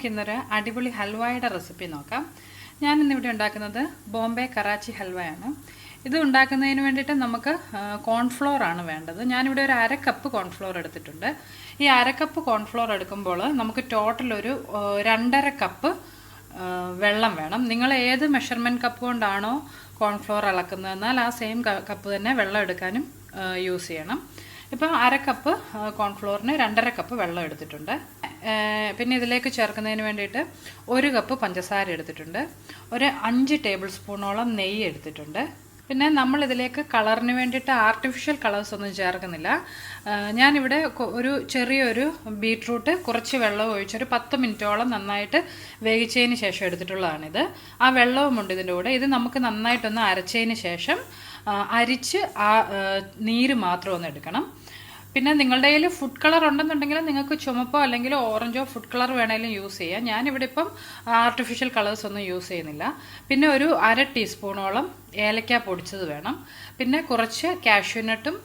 നമുക്കിന്നൊരു അടിപൊളി ഹൽവയുടെ റെസിപ്പി നോക്കാം. ഞാനിന്നിവിടെ ഉണ്ടാക്കുന്നത് ബോംബെ കറാച്ചി ഹൽവയാണ്. ഇത് ഉണ്ടാക്കുന്നതിന് വേണ്ടിയിട്ട് നമുക്ക് കോൺഫ്ലോർ ആണ് വേണ്ടത്. ഞാനിവിടെ ഒരു 1/2 കപ്പ് കോൺഫ്ലോർ എടുത്തിട്ടുണ്ട്. ഈ 1/2 കപ്പ് കോൺഫ്ലോർ എടുക്കുമ്പോൾ നമുക്ക് ടോട്ടൽ ഒരു 2.5 കപ്പ് വെള്ളം വേണം. നിങ്ങൾ ഏത് മെഷർമെൻറ്റ് കപ്പ് കൊണ്ടാണോ കോൺഫ്ലോർ അളക്കുന്നതെന്നാൽ ആ സെയിം കപ്പ് തന്നെ വെള്ളം എടുക്കാനും യൂസ് ചെയ്യണം. ഇപ്പോൾ 1/2 കപ്പ് കോൺഫ്ലോറിന് 2.5 കപ്പ് വെള്ളം എടുത്തിട്ടുണ്ട്. പിന്നെ ഇതിലേക്ക് ചേർക്കുന്നതിന് വേണ്ടിയിട്ട് 1 കപ്പ് പഞ്ചസാര എടുത്തിട്ടുണ്ട്. ഒരു 5 ടേബിൾ സ്പൂണോളം നെയ്യ് എടുത്തിട്ടുണ്ട്. പിന്നെ നമ്മൾ ഇതിലേക്ക് കളറിന് വേണ്ടിയിട്ട് ആർട്ടിഫിഷ്യൽ കളേഴ്സ് ഒന്നും ചേർക്കുന്നില്ല. ഞാനിവിടെ ചെറിയൊരു ബീട്രൂട്ട് കുറച്ച് വെള്ളം ഒഴിച്ചൊരു 10 മിനിറ്റോളം നന്നായിട്ട് വേവിച്ചതിന് ശേഷം എടുത്തിട്ടുള്ളതാണിത്. ആ വെള്ളവുമുണ്ട് ഇതിൻ്റെ കൂടെ. ഇത് നമുക്ക് നന്നായിട്ടൊന്ന് അരച്ചതിന് ശേഷം അരിച്ച് ആ നീര് മാത്രം ഒന്ന് എടുക്കണം. പിന്നെ നിങ്ങളുടെ കയ്യിൽ ഫുഡ് കളർ ഉണ്ടെന്നുണ്ടെങ്കിൽ നിങ്ങൾക്ക് ചുമപ്പോ അല്ലെങ്കിൽ ഓറഞ്ചോ ഫുഡ് കളർ വേണമെങ്കിലും യൂസ് ചെയ്യാം. ഞാനിവിടെ ഇപ്പം ആർട്ടിഫിഷ്യൽ കളേഴ്സ് ഒന്നും യൂസ് ചെയ്യുന്നില്ല. പിന്നെ ഒരു 1/2 ടീസ്പൂണോളം ഏലക്ക പൊടിച്ചത് വേണം. പിന്നെ കുറച്ച് കാഷ്യൂനട്ടും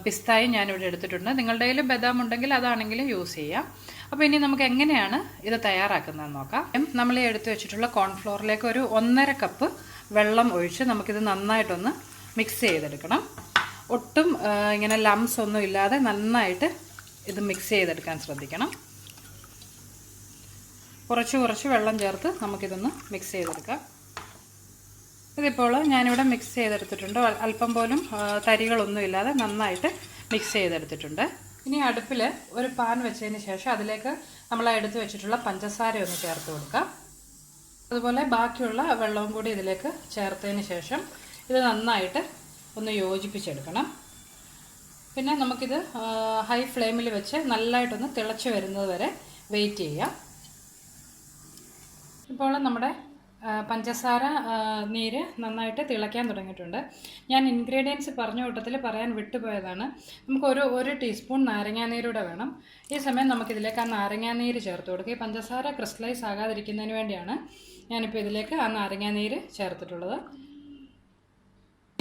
പിസ്തായും ഞാനിവിടെ എടുത്തിട്ടുണ്ട്. നിങ്ങളുടെ കയ്യിൽ ബദാം ഉണ്ടെങ്കിൽ അതാണെങ്കിലും യൂസ് ചെയ്യാം. അപ്പോൾ ഇനി നമുക്ക് എങ്ങനെയാണ് ഇത് തയ്യാറാക്കുന്നതെന്ന് നോക്കാം. നമ്മൾ എടുത്തു വെച്ചിട്ടുള്ള കോൺഫ്ലോറിലേക്ക് ഒരു 1.5 കപ്പ് വെള്ളം ഒഴിച്ച് നമുക്കിത് നന്നായിട്ടൊന്ന് മിക്സ് ചെയ്തെടുക്കണം. ഒട്ടും ഇങ്ങനെ ലംസ് ഒന്നും ഇല്ലാതെ നന്നായിട്ട് ഇത് മിക്സ് ചെയ്തെടുക്കാൻ ശ്രദ്ധിക്കണം. കുറച്ച് വെള്ളം ചേർത്ത് നമുക്കിതൊന്ന് മിക്സ് ചെയ്തെടുക്കാം. ഇതിപ്പോൾ ഞാനിവിടെ മിക്സ് ചെയ്തെടുത്തിട്ടുണ്ട്. അല്പം പോലും തരികളൊന്നും ഇല്ലാതെ നന്നായിട്ട് മിക്സ് ചെയ്തെടുത്തിട്ടുണ്ട്. ഇനി അടുപ്പിൽ ഒരു പാൻ വെച്ചതിന് ശേഷം അതിലേക്ക് നമ്മൾ എടുത്ത് വെച്ചിട്ടുള്ള പഞ്ചസാര ഒന്ന് ചേർത്ത് കൊടുക്കാം. അതുപോലെ ബാക്കിയുള്ള വെള്ളവും കൂടി ഇതിലേക്ക് ചേർത്തതിന് ശേഷം ഇത് നന്നായിട്ട് ഒന്ന് യോജിപ്പിച്ചെടുക്കണം. പിന്നെ നമുക്കിത് ഹൈ ഫ്ലെയിമിൽ വെച്ച് നല്ലതായിട്ടൊന്ന് തിളച്ച് വരുന്നത് വരെ വെയിറ്റ് ചെയ്യാം. ഇപ്പോൾ നമ്മുടെ പഞ്ചസാര നീര് നന്നായിട്ട് തിളയ്ക്കാൻ തുടങ്ങിയിട്ടുണ്ട്. ഞാൻ ഇൻഗ്രീഡിയൻസ് പറഞ്ഞ കൂട്ടത്തിൽ പറയാൻ വിട്ടുപോയതാണ്. നമുക്ക് ഒരു ടീസ്പൂൺ നാരങ്ങാനീരൂടെ വേണം. ഈ സമയം നമുക്കിതിലേക്ക് ആ നാരങ്ങാനീര് ചേർത്ത് കൊടുക്കുക. ഈ പഞ്ചസാര ക്രിസ്റ്റലൈസ് ആകാതിരിക്കുന്നതിന് വേണ്ടിയാണ് ഞാനിപ്പോൾ ഇതിലേക്ക് ആ നാരങ്ങാനീര് ചേർത്തിട്ടുള്ളത്.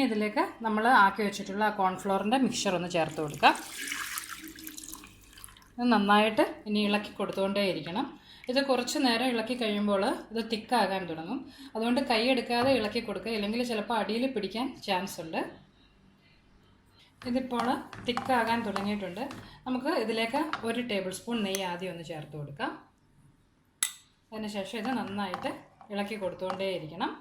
ഇതിലേക്ക് നമ്മൾ ആക്കി വെച്ചിട്ടുള്ള ആ കോൺഫ്ലോറിൻ്റെ മിക്സ്ചർ ഒന്ന് ചേർത്ത് കൊടുക്കാം. ഇത് നന്നായിട്ട് ഇനി ഇളക്കി കൊടുത്തുകൊണ്ടേയിരിക്കണം. ഇത് കുറച്ച് നേരം ഇളക്കി കഴിയുമ്പോൾ ഇത് തിക്കാകാൻ തുടങ്ങും. അതുകൊണ്ട് കൈ എടുക്കാതെ ഇളക്കി കൊടുക്കുക, ഇല്ലെങ്കിൽ ചിലപ്പോൾ അടിയിൽ പിടിക്കാൻ ചാൻസ് ഉണ്ട്. ഇതിപ്പോൾ തിക്കാകാൻ തുടങ്ങിയിട്ടുണ്ട്. നമുക്ക് ഇതിലേക്ക് 1 ടേബിൾ സ്പൂൺ നെയ്യ് ആദ്യം ഒന്ന് ചേർത്ത് കൊടുക്കാം. അതിനുശേഷം ഇത് നന്നായിട്ട് ഇളക്കി കൊടുത്തുകൊണ്ടേയിരിക്കണം.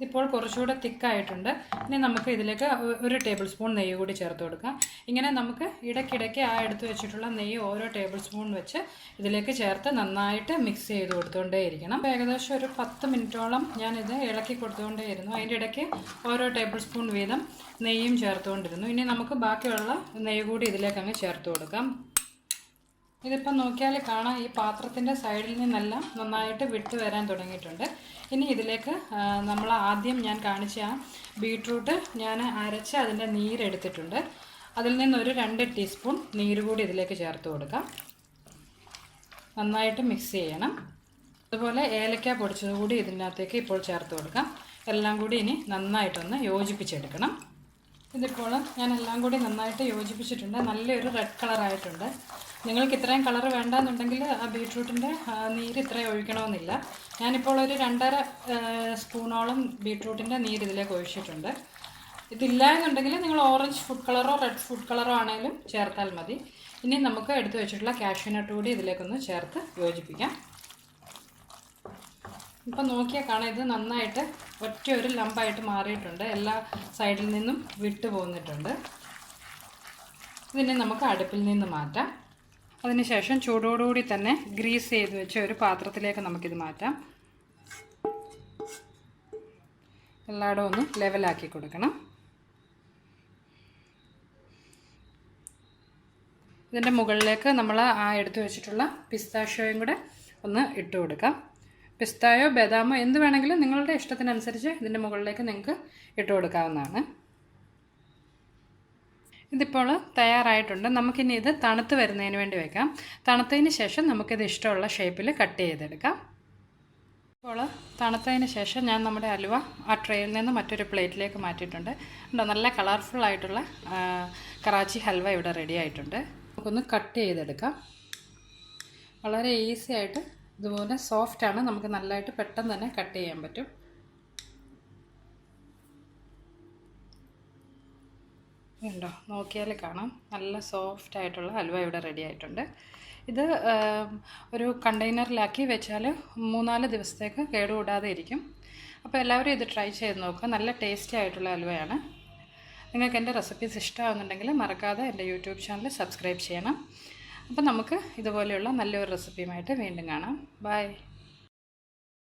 ഇപ്പോൾ കുറച്ചുകൂടെ തിക്കായിട്ടുണ്ട്. ഇനി നമുക്ക് ഇതിലേക്ക് 1 ടേബിൾ സ്പൂൺ നെയ്യ് കൂടി ചേർത്ത് കൊടുക്കാം. ഇങ്ങനെ നമുക്ക് ഇടയ്ക്കിടയ്ക്ക് ആ എടുത്ത് വെച്ചിട്ടുള്ള നെയ്യ് ഓരോ ടേബിൾ സ്പൂൺ വെച്ച് ഇതിലേക്ക് ചേർത്ത് നന്നായിട്ട് മിക്സ് ചെയ്ത് കൊടുത്തുകൊണ്ടേയിരിക്കണം. ഏകദേശം ഒരു 10 മിനിറ്റോളം ഞാനിത് ഇളക്കി കൊടുത്തുകൊണ്ടേയിരുന്നു. അതിൻ്റെ ഇടയ്ക്ക് ഓരോ ടേബിൾ സ്പൂൺ വീതം നെയ്യും ചേർത്തുകൊണ്ടിരുന്നു. ഇനി നമുക്ക് ബാക്കിയുള്ള നെയ്യ് കൂടി ഇതിലേക്ക് അങ്ങ് ചേർത്ത് കൊടുക്കാം. ഇതിപ്പോൾ നോക്കിയാൽ കാണാം, ഈ പാത്രത്തിൻ്റെ സൈഡിൽ നിന്നെല്ലാം നന്നായിട്ട് വിട്ട് വരാൻ തുടങ്ങിയിട്ടുണ്ട്. ഇനി ഇതിലേക്ക് നമ്മൾ ആദ്യം ഞാൻ കാണിച്ച ആ ബീട്രൂട്ട് ഞാൻ അരച്ച് അതിൻ്റെ നീരെടുത്തിട്ടുണ്ട്. അതിൽ നിന്നൊരു 2 ടീസ്പൂൺ നീര് കൂടി ഇതിലേക്ക് ചേർത്ത് കൊടുക്കാം. നന്നായിട്ട് മിക്സ് ചെയ്യണം. അതുപോലെ ഏലക്ക പൊടിച്ചത് കൂടി ഇതിനകത്തേക്ക് ഇപ്പോൾ ചേർത്ത് കൊടുക്കാം. എല്ലാം കൂടി ഇനി നന്നായിട്ടൊന്ന് യോജിപ്പിച്ചെടുക്കണം. ഇതിപ്പോൾ ഞാൻ എല്ലാം കൂടി നന്നായിട്ട് യോജിപ്പിച്ചിട്ടുണ്ട്. നല്ലൊരു റെഡ് കളറായിട്ടുണ്ട്. നിങ്ങൾക്ക് ഇത്രയും കളർ വേണ്ടെന്നുണ്ടെങ്കിൽ ആ ബീട്രൂട്ടിൻ്റെ നീര് ഇത്രയും ഒഴിക്കണമെന്നില്ല. ഞാനിപ്പോൾ ഒരു 2.5 സ്പൂണോളം ബീട്രൂട്ടിൻ്റെ നീര് ഇതിലേക്ക് ഒഴിച്ചിട്ടുണ്ട്. ഇതില്ല എന്നുണ്ടെങ്കിൽ നിങ്ങൾ ഓറഞ്ച് ഫുഡ് കളറോ റെഡ് ഫുഡ് കളറോ ആണെങ്കിലും ചേർത്താൽ മതി. ഇനി നമുക്ക് എടുത്തു വെച്ചിട്ടുള്ള കാഷ്യൂനട്ട് കൂടി ഇതിലേക്കൊന്ന് ചേർത്ത് യോജിപ്പിക്കാം. ഇപ്പം നോക്കിയാൽ കാണാം, ഇത് നന്നായിട്ട് ഒരു ലംബായിട്ട് മാറിയിട്ടുണ്ട്. എല്ലാ സൈഡിൽ നിന്നും വിട്ടു പോന്നിട്ടുണ്ട്. ഇതിനെ നമുക്ക് അടുപ്പിൽ നിന്ന് മാറ്റാം. അതിനുശേഷം ചൂടോടുകൂടി തന്നെ ഗ്രീസ് ചെയ്ത് വെച്ച ഒരു പാത്രത്തിലേക്ക് നമുക്കിത് മാറ്റാം. എല്ലായിടവും ഒന്ന് ലെവലാക്കി കൊടുക്കണം. ഇതിൻ്റെ മുകളിലേക്ക് നമ്മൾ ആ എടുത്തു വെച്ചിട്ടുള്ള പിസ്താഷ്യോയും കൂടെ ഒന്ന് ഇട്ട് കൊടുക്കാം. പിസ്തായോ ബദാമോ എന്ത് വേണമെങ്കിലും നിങ്ങളുടെ ഇഷ്ടത്തിനനുസരിച്ച് ഇതിൻ്റെ മുകളിലേക്ക് നിങ്ങൾക്ക് ഇട്ട് കൊടുക്കാവുന്നതാണ്. ഇതിപ്പോൾ തയ്യാറായിട്ടുണ്ട്. നമുക്കിനി ഇത് തണുത്ത് വരുന്നതിന് വേണ്ടി വയ്ക്കാം. തണുത്തതിന് ശേഷം നമുക്കിത് ഇഷ്ടമുള്ള ഷേപ്പിൽ കട്ട് ചെയ്തെടുക്കാം. ഇപ്പോൾ തണുത്തതിന് ശേഷം ഞാൻ നമ്മുടെ ഹലുവ ആ ട്രേയിൽ നിന്ന് മറ്റൊരു പ്ലേറ്റിലേക്ക് മാറ്റിയിട്ടുണ്ട്. നല്ല കളർഫുള്ളായിട്ടുള്ള കറാച്ചി ഹൽവ ഇവിടെ റെഡി ആയിട്ടുണ്ട്. നമുക്കൊന്ന് കട്ട് ചെയ്തെടുക്കാം. വളരെ ഈസി ആയിട്ട് ഇതുപോലെ സോഫ്റ്റാണ്, നമുക്ക് നല്ലതായിട്ട് പെട്ടെന്ന് തന്നെ കട്ട് ചെയ്യാൻ പറ്റും. ഉണ്ടോ, നോക്കിയാൽ കാണാം നല്ല സോഫ്റ്റ് ആയിട്ടുള്ള ഹൽവ ഇവിടെ റെഡി ആയിട്ടുണ്ട്. ഇത് ഒരു കണ്ടെയ്നറിലാക്കി വെച്ചാൽ 3-4 ദിവസത്തേക്ക് കേടുകൂടാതെ ഇരിക്കും. അപ്പോൾ എല്ലാവരും ഇത് ട്രൈ ചെയ്ത് നോക്കുക. നല്ല ടേസ്റ്റി ആയിട്ടുള്ള ഹൽവയാണ്. നിങ്ങൾക്ക് എൻ്റെ റെസിപ്പീസ് ഇഷ്ടമാകുന്നുണ്ടെങ്കിൽ മറക്കാതെ എൻ്റെ യൂട്യൂബ് ചാനൽ സബ്സ്ക്രൈബ് ചെയ്യണം. അപ്പോൾ നമുക്ക് ഇതുപോലെയുള്ള നല്ലൊരു റെസിപ്പിയുമായിട്ട് വീണ്ടും കാണാം. ബൈ.